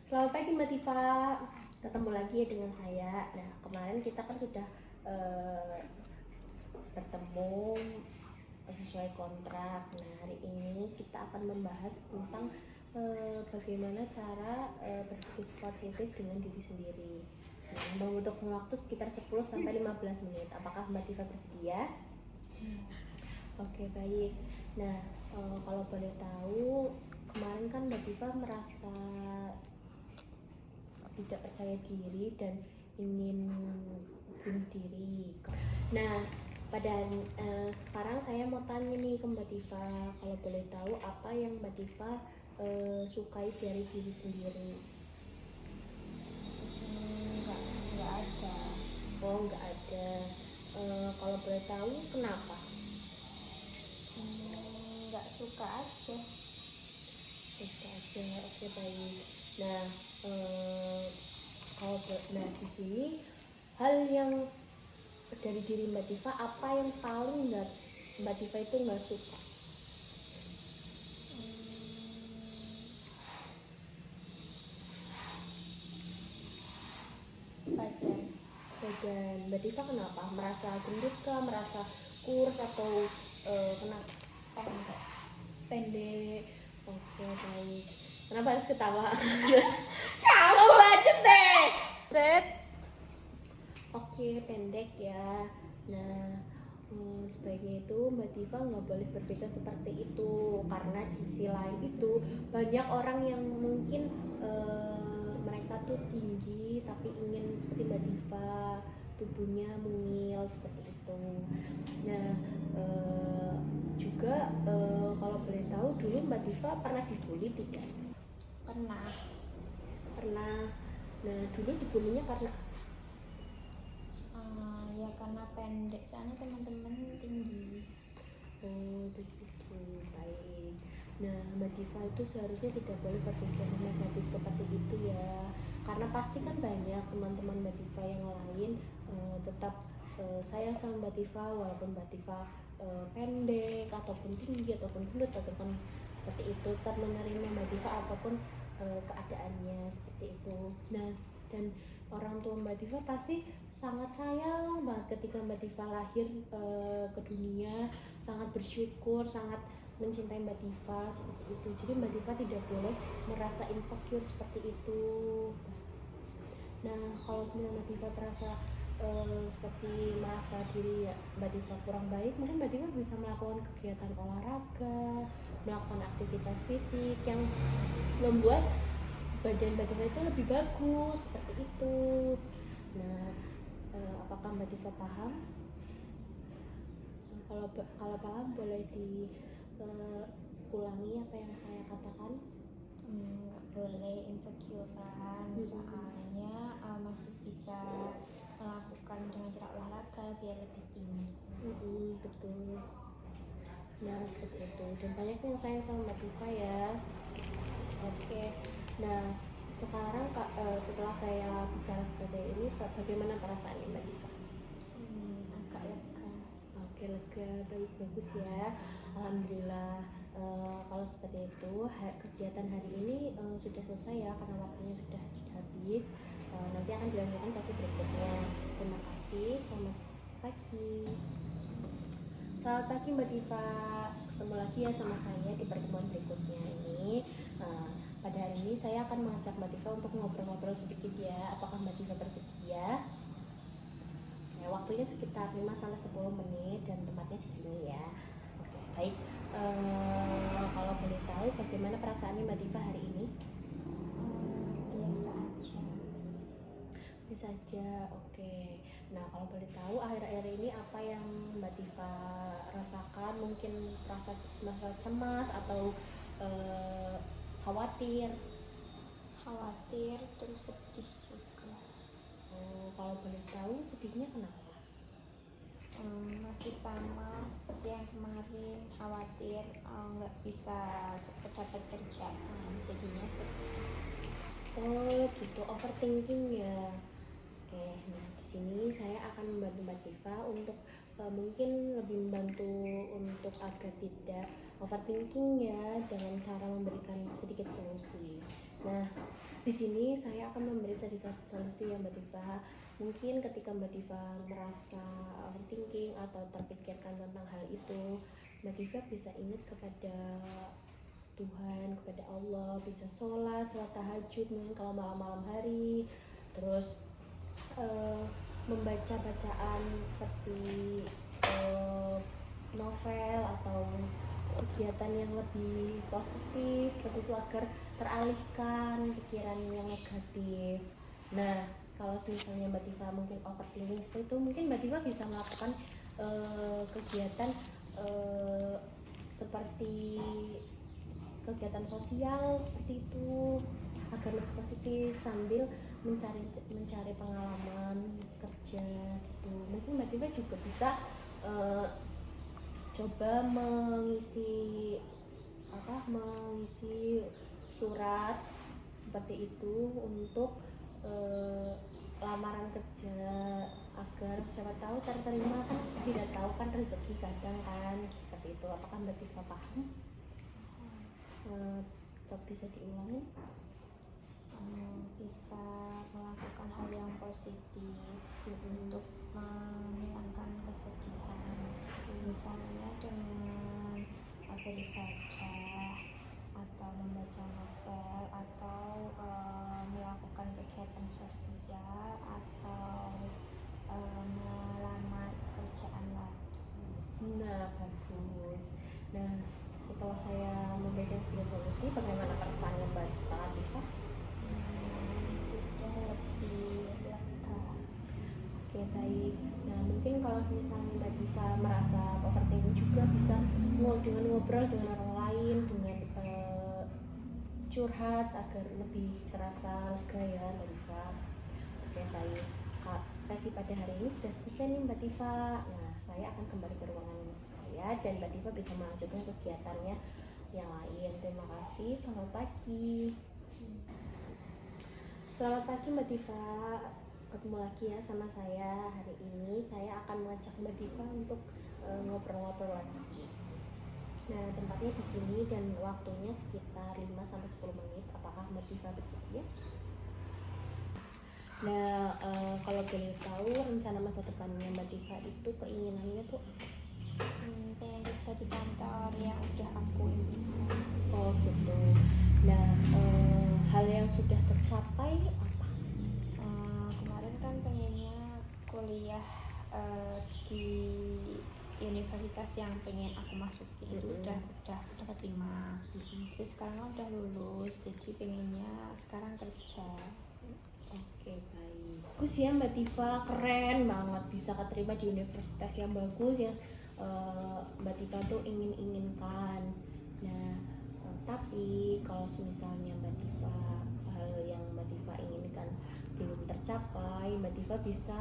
Selamat pagi Mbak Tifa, ketemu lagi ya dengan saya. Nah, kemarin kita kan sudah bertemu sesuai kontrak. Nah, hari ini kita akan membahas tentang bagaimana cara berpikir positif dengan diri sendiri. Nah, membutuhkan waktu sekitar 10-15 menit. Apakah Mbak Tifa bersedia? Oke, baik. Nah, kalau boleh tahu, kemarin kan Mbak Tifa merasa tidak percaya diri dan ingin bunuh diri. Nah, sekarang saya mau tanya nih ke Mbak Tifa, kalau boleh tahu apa yang Mbak Tifa sukai dari diri sendiri? Nggak ada. Oh, nggak ada. Kalau boleh tahu kenapa? Nggak suka aja. Suka aja. Oke, baik. Nah, di sini hal yang dari diri Mbak Tifa, apa yang paling Mbak Tifa itu nggak suka? Badan Mbak Tifa kenapa? Merasa gendut kah? Merasa kurus atau kenapa? Pendek. Oke, baik. Kenapa harus ketawa? Kamu budget deh. Oke, pendek ya. Nah, sebaiknya itu Mbak Tifa nggak boleh berpikir seperti itu, karena di sisi lain itu banyak orang yang mungkin mereka tuh tinggi tapi ingin seperti Mbak Tifa, tubuhnya mungil seperti itu. Nah, juga kalau boleh tahu, dulu Mbak Tifa pernah dibully tidak? Pernah. Nah, dulu dibulinya karena Ya karena pendek, soalnya teman-teman tinggi. Oh, begitu. Baik. Nah, Mbak Diva itu seharusnya tidak boleh berpikir negatif seperti itu ya. Karena pasti kan banyak teman-teman Mbak Diva yang lain tetap sayang sama Mbak Diva, walaupun Mbak Diva pendek ataupun tinggi ataupun gendut ataupun seperti itu, tetap menerima Mbak Diva apapun keadaannya seperti itu. Nah, dan orang tua Mbak Diva pasti sangat sayang banget ketika Mbak Diva lahir ke dunia, sangat bersyukur, sangat mencintai Mbak Diva seperti itu. Jadi Mbak Diva tidak boleh merasa insecure seperti itu. Nah, kalau misalnya Mbak Diva terasa seperti merasa diri Mbak Diva kurang baik, mungkin Mbak Diva bisa melakukan kegiatan olahraga, melakukan aktivitas fisik yang membuat badan Mbak Diva itu lebih bagus seperti itu. Nah, apakah Mbak Diva paham? Kalau paham boleh diulangi apa yang saya katakan. Nggak boleh insecurean, soalnya masih bisa melakukan dengan cara olahraga biar lebih tinggi. Betul. Nah, seperti itu. Dan banyak yang sayang sama Mbak Diva ya. Oke. Nah, sekarang setelah saya bicara seperti ini, bagaimana perasaannya Mbak Diva? Agak lega. Oke, lega, baik, bagus ya. Alhamdulillah. Kalau seperti itu, kegiatan hari ini sudah selesai ya, karena waktunya sudah habis. Nanti akan dilanjutkan sesi berikutnya. Terima kasih, selamat pagi. Selamat pagi Mbak Diva, ketemu lagi ya sama saya di pertemuan berikutnya ini. Pada hari ini saya akan mengajak Mbak Diva untuk ngobrol-ngobrol sedikit ya. Apakah Mbak Diva bersedia? Ya, waktunya sekitar 5-10 menit dan tempatnya di sini ya. Oke, baik. Kalau boleh tahu bagaimana perasaannya Mbak Diva hari ini? Biasa aja. Biasa aja, oke. Nah, kalau boleh tahu akhir-akhir ini apa yang Mbak Diva rasakan? Mungkin merasa cemas atau khawatir? Khawatir terus sedih juga. Kalau boleh tahu sedihnya kenapa? Masih sama seperti yang kemarin, khawatir nggak bisa cepat dapat kerjaan, jadinya sedih. Oh gitu, overthinking ya. Oke, nah di sini saya akan membantu Mbak Diva untuk mungkin lebih membantu untuk agar tidak overthinking ya, dengan cara memberikan sedikit solusi. Nah, Di sini saya akan memberi sedikit solusi ya Mbak Diva. Mungkin ketika Mbak Diva merasa overthinking atau terpikirkan tentang hal itu, Mbak Diva bisa ingat kepada Tuhan, kepada Allah, bisa sholat tahajud mungkin kalau malam-malam hari, terus membaca bacaan seperti novel atau kegiatan yang lebih positif seperti itu agar teralihkan pikiran yang negatif. Nah, kalau misalnya Mbak Tifa mungkin overthinking seperti itu, mungkin Mbak Tifa bisa melakukan kegiatan seperti kegiatan sosial seperti itu agar lebih positif sambil mencari pengalaman kerja gitu. Mungkin Mbak Tifa juga bisa coba mengisi surat seperti itu untuk lamaran kerja agar siapa tahu terterima, kan tidak tahu kan rezeki kadang kan seperti itu. Apakah Mbak Tifa paham? Bisa diulangi? Bisa melakukan hal yang positif untuk menghilangkan kesedihan, misalnya dengan beribadah atau membaca novel atau melakukan kegiatan sosial atau melamar kerjaan lagi. Nah, bagus. Nah, setelah saya memberikan sedikit solusi, bagaimana perasaannya Mbak Tifa? Sudah lebih lega. Oke, baik. Nah, mungkin kalau misalnya Mbak Tifa merasa overthinking juga bisa dengan ngobrol dengan orang lain, dengan curhat agar lebih terasa lega ya Mbak Tifa. Oke, baik. Sesi pada hari ini sudah selesai nih Mbak Tifa. Nah, saya akan kembali ke ruangan saya dan Mbak Tifa bisa melanjutkan kegiatannya yang lain. Terima kasih. Selamat pagi. Selamat pagi Mbak Tifa. Ketemu lagi ya sama saya. Hari ini saya akan mengajak Mbak Tifa untuk ngobrol-ngobrol lagi. Nah, tempatnya di sini dan waktunya sekitar 5-10 menit. Apakah Mbak Tifa bersedia? Nah, kalau boleh tahu rencana masa depannya Mbak Tifa itu keinginannya tuh Pengen kerja di kantor yang udah aku impikan. oh gitu. Nah, hal yang sudah tercapai apa? Kemarin kan pengennya kuliah di universitas yang pengen aku masuki itu udah keterima. Terus sekarang udah lulus, jadi pengennya sekarang kerja. Oke, baik. Bagus ya Mbak Tifa, keren banget bisa keterima di universitas yang bagus yang Mbak Tifa tuh inginkan. Nah, tapi kalau misalnya Mbak Tifa hal yang Mbak Tifa inginkan belum tercapai, Mbak Tifa bisa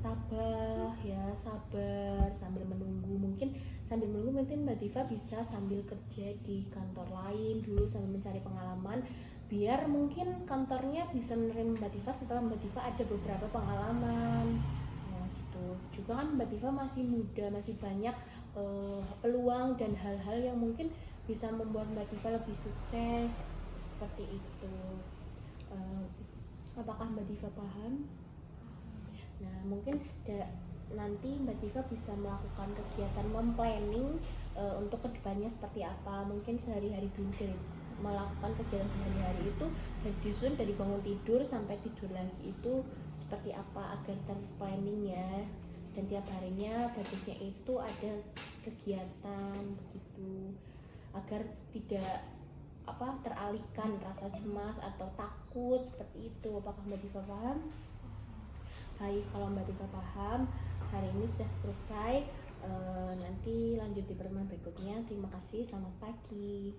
tabah ya, sabar sambil menunggu. Mungkin Mbak Tifa bisa sambil kerja di kantor lain dulu sambil mencari pengalaman, biar mungkin kantornya bisa menerima Mbak Tifa setelah Mbak Tifa ada beberapa pengalaman. Nah, gitu. Juga kan Mbak Tifa masih muda, masih banyak peluang dan hal-hal yang mungkin bisa membuat Mbak Tifa lebih sukses seperti itu. Apakah Mbak Tifa paham? Nah, mungkin nanti Mbak Tifa bisa melakukan kegiatan memplanning untuk kedepannya seperti apa. Mungkin sehari-hari dulu dari melakukan kegiatan sehari-hari itu dan disusun dari bangun tidur sampai tidur lagi itu seperti apa agar terplanning ya. Dan tiap harinya budgetnya itu ada kegiatan begitu agar tidak teralihkan rasa cemas atau takut seperti itu. Apakah Mbak Tifa paham? Baik, kalau Mbak Tifa paham, hari ini sudah selesai. Nanti lanjut di pertemuan berikutnya. Terima kasih, selamat pagi.